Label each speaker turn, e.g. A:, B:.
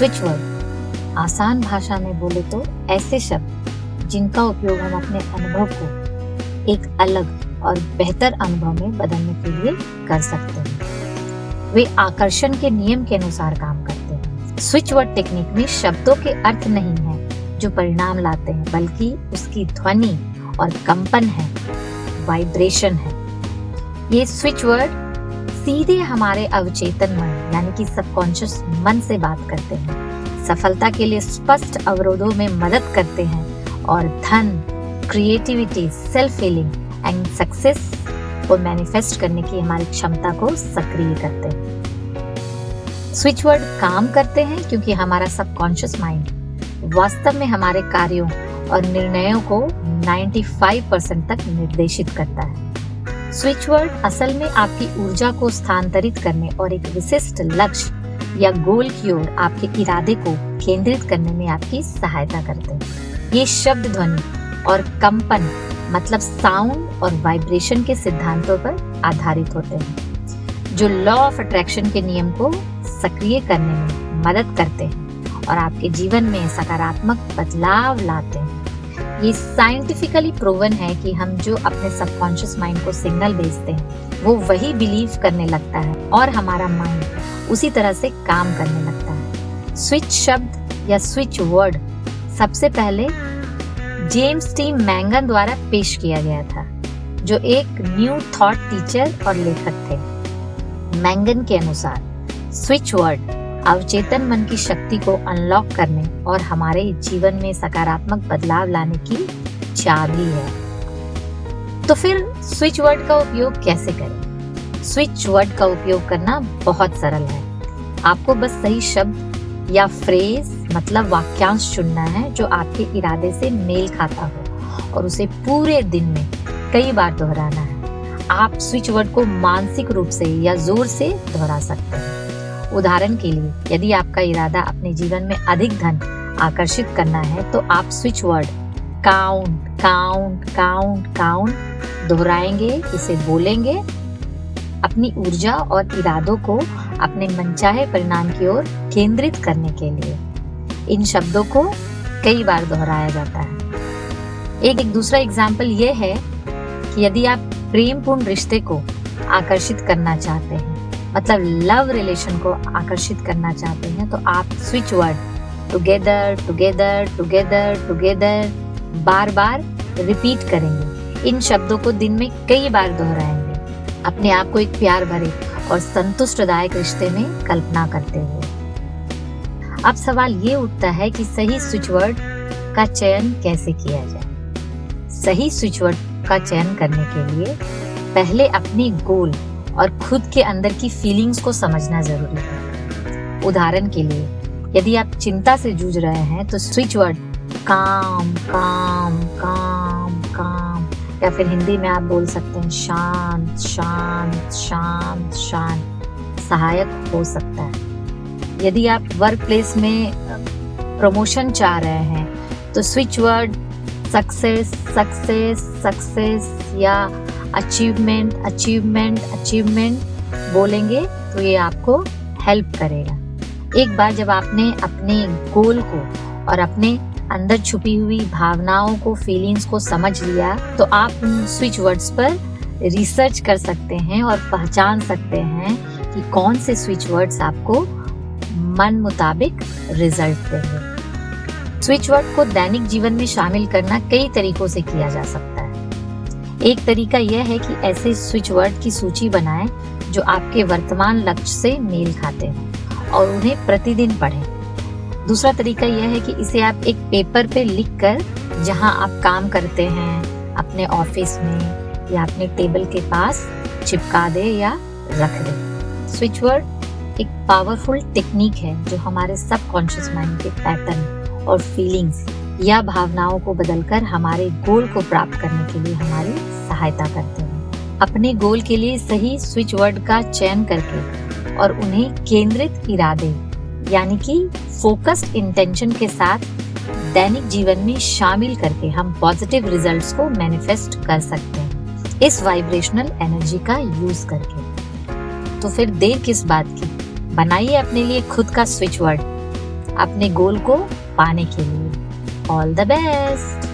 A: Switch word आसान भाषा में बोले तो ऐसे शब्द जिनका उपयोग हम अपने अनुभव को एक अलग और बेहतर अनुभव में बदलने के लिए कर सकते हैं। वे आकर्षण के नियम के अनुसार काम करते हैं। स्विच वर्ड टेक्निक में शब्दों के अर्थ नहीं है जो परिणाम लाते हैं, बल्कि उसकी ध्वनि और कंपन है, वाइब्रेशन है। ये स्विच वर्ड सीधे हमारे अवचेतन मन यानी कि सबकॉन्शियस मन से बात करते हैं, सफलता के लिए स्पष्ट अवरोधों में मदद करते हैं और धन, creativity, self healing and success को मैनिफेस्ट करने की हमारी क्षमता को सक्रिय करते हैं। स्विच वर्ड काम करते हैं क्योंकि हमारा सबकॉन्शियस माइंड वास्तव में हमारे कार्यों और निर्णयों को 95% तक निर्देशित करता है। स्विच वर्ड असल में आपकी ऊर्जा को स्थानांतरित करने और एक विशिष्ट लक्ष्य या गोल की ओर आपके इरादे को केंद्रित करने में आपकी सहायता करते हैं। ये शब्द ध्वनि और कंपन मतलब साउंड और वाइब्रेशन के सिद्धांतों पर आधारित होते हैं, जो लॉ ऑफ अट्रैक्शन के नियम को सक्रिय करने में मदद करते हैं और आपके जीवन में सकारात्मक बदलाव लाते हैं। ये साइंटिफिकली प्रूवन है कि हम जो अपने सबकॉन्शियस माइंड को सिग्नल भेजते हैं वो वही बिलीव करने लगता है और हमारा माइंड उसी तरह से काम करने लगता है। स्विच शब्द या स्विच वर्ड सबसे पहले जेम्स टी मैंगन द्वारा पेश किया गया था, जो एक न्यू थॉट टीचर और लेखक थे। मैंगन के अनुसार स्विच वर्ड अवचेतन मन की शक्ति को अनलॉक करने और हमारे जीवन में सकारात्मक बदलाव लाने की चाबी है। तो फिर स्विच वर्ड का उपयोग कैसे करें? स्विच वर्ड का उपयोग करना बहुत सरल है। आपको बस सही शब्द या फ्रेज मतलब वाक्यांश चुनना है जो आपके इरादे से मेल खाता हो और उसे पूरे दिन में कई बार दोहराना है। आप स्विच वर्ड को मानसिक रूप से या जोर से दोहरा सकते हैं। उदाहरण के लिए, यदि आपका इरादा अपने जीवन में अधिक धन आकर्षित करना है तो आप switch word count count count count दोहराएंगे, इसे बोलेंगे अपनी ऊर्जा और इरादों को अपने मनचाहे परिणाम की ओर केंद्रित करने के लिए। इन शब्दों को कई बार दोहराया जाता है। एक दूसरा एग्जाम्पल ये है कि यदि आप प्रेमपूर्ण रिश्ते को आकर्षित करना चाहते हैं, मतलब लव रिलेशन को आकर्षित करना चाहते हैं, तो आप switch word together together together together बार बार रिपीट करेंगे। इन शब्दों को दिन में कई बार दोहराएंगे, अपने आप को एक प्यार भरे और संतुष्टदायक रिश्ते में कल्पना करते हुए। अब सवाल ये उठता है कि सही स्विच वर्ड का चयन कैसे किया जाए। सही स्विच वर्ड का चयन करने के लिए पहले अपनी गोल और खुद के अंदर की फीलिंग्स को समझना जरूरी है। उदाहरण के लिए, यदि आप चिंता से जूझ रहे हैं तो स्विच वर्ड काम काम काम काम या फिर हिंदी में आप बोल सकते हैं शांत शांत शांत शांत सहायक हो सकता है। यदि आप वर्क प्लेस में प्रमोशन चाह रहे हैं तो switch word success success success या अचीवमेंट अचीवमेंट अचीवमेंट बोलेंगे तो ये आपको हेल्प करेगा। एक बार जब आपने अपने गोल को और अपने अंदर छुपी हुई भावनाओं को, फीलिंग्स को समझ लिया, तो आप उन स्विच वर्ड्स पर रिसर्च कर सकते हैं और पहचान सकते हैं कि कौन से स्विच वर्ड्स आपको मन मुताबिक रिजल्ट देंगे। स्विच वर्ड को दैनिक जीवन में शामिल करना कई तरीकों से किया जा सकता है। एक तरीका यह है कि ऐसे स्विच वर्ड की सूची बनाएं जो आपके वर्तमान लक्ष्य से मेल खाते हैं और उन्हें प्रतिदिन पढ़ें। दूसरा तरीका यह है कि इसे आप एक पेपर पे लिखकर, जहां आप काम करते हैं, अपने ऑफिस में या अपने टेबल के पास चिपका दे या रख दे। स्विच वर्ड एक पावरफुल टेक्निक है जो हमारे सबकॉन्शियस माइंड के पैटर्न और फीलिंग्स या भावनाओं को बदलकर हमारे गोल को प्राप्त करने के लिए हमारी सहायता करते हैं। अपने गोल के लिए सही स्विच वर्ड का चयन करके और उन्हें केंद्रित इरादे यानी कि फोकस्ड इंटेंशन के साथ दैनिक जीवन में शामिल करके हम पॉजिटिव रिजल्ट्स को मैनिफेस्ट कर सकते हैं, इस वाइब्रेशनल एनर्जी का यूज करके। तो फिर देर किस बात की, बनाइए अपने लिए खुद का स्विच वर्ड अपने गोल को पाने के लिए। All the best.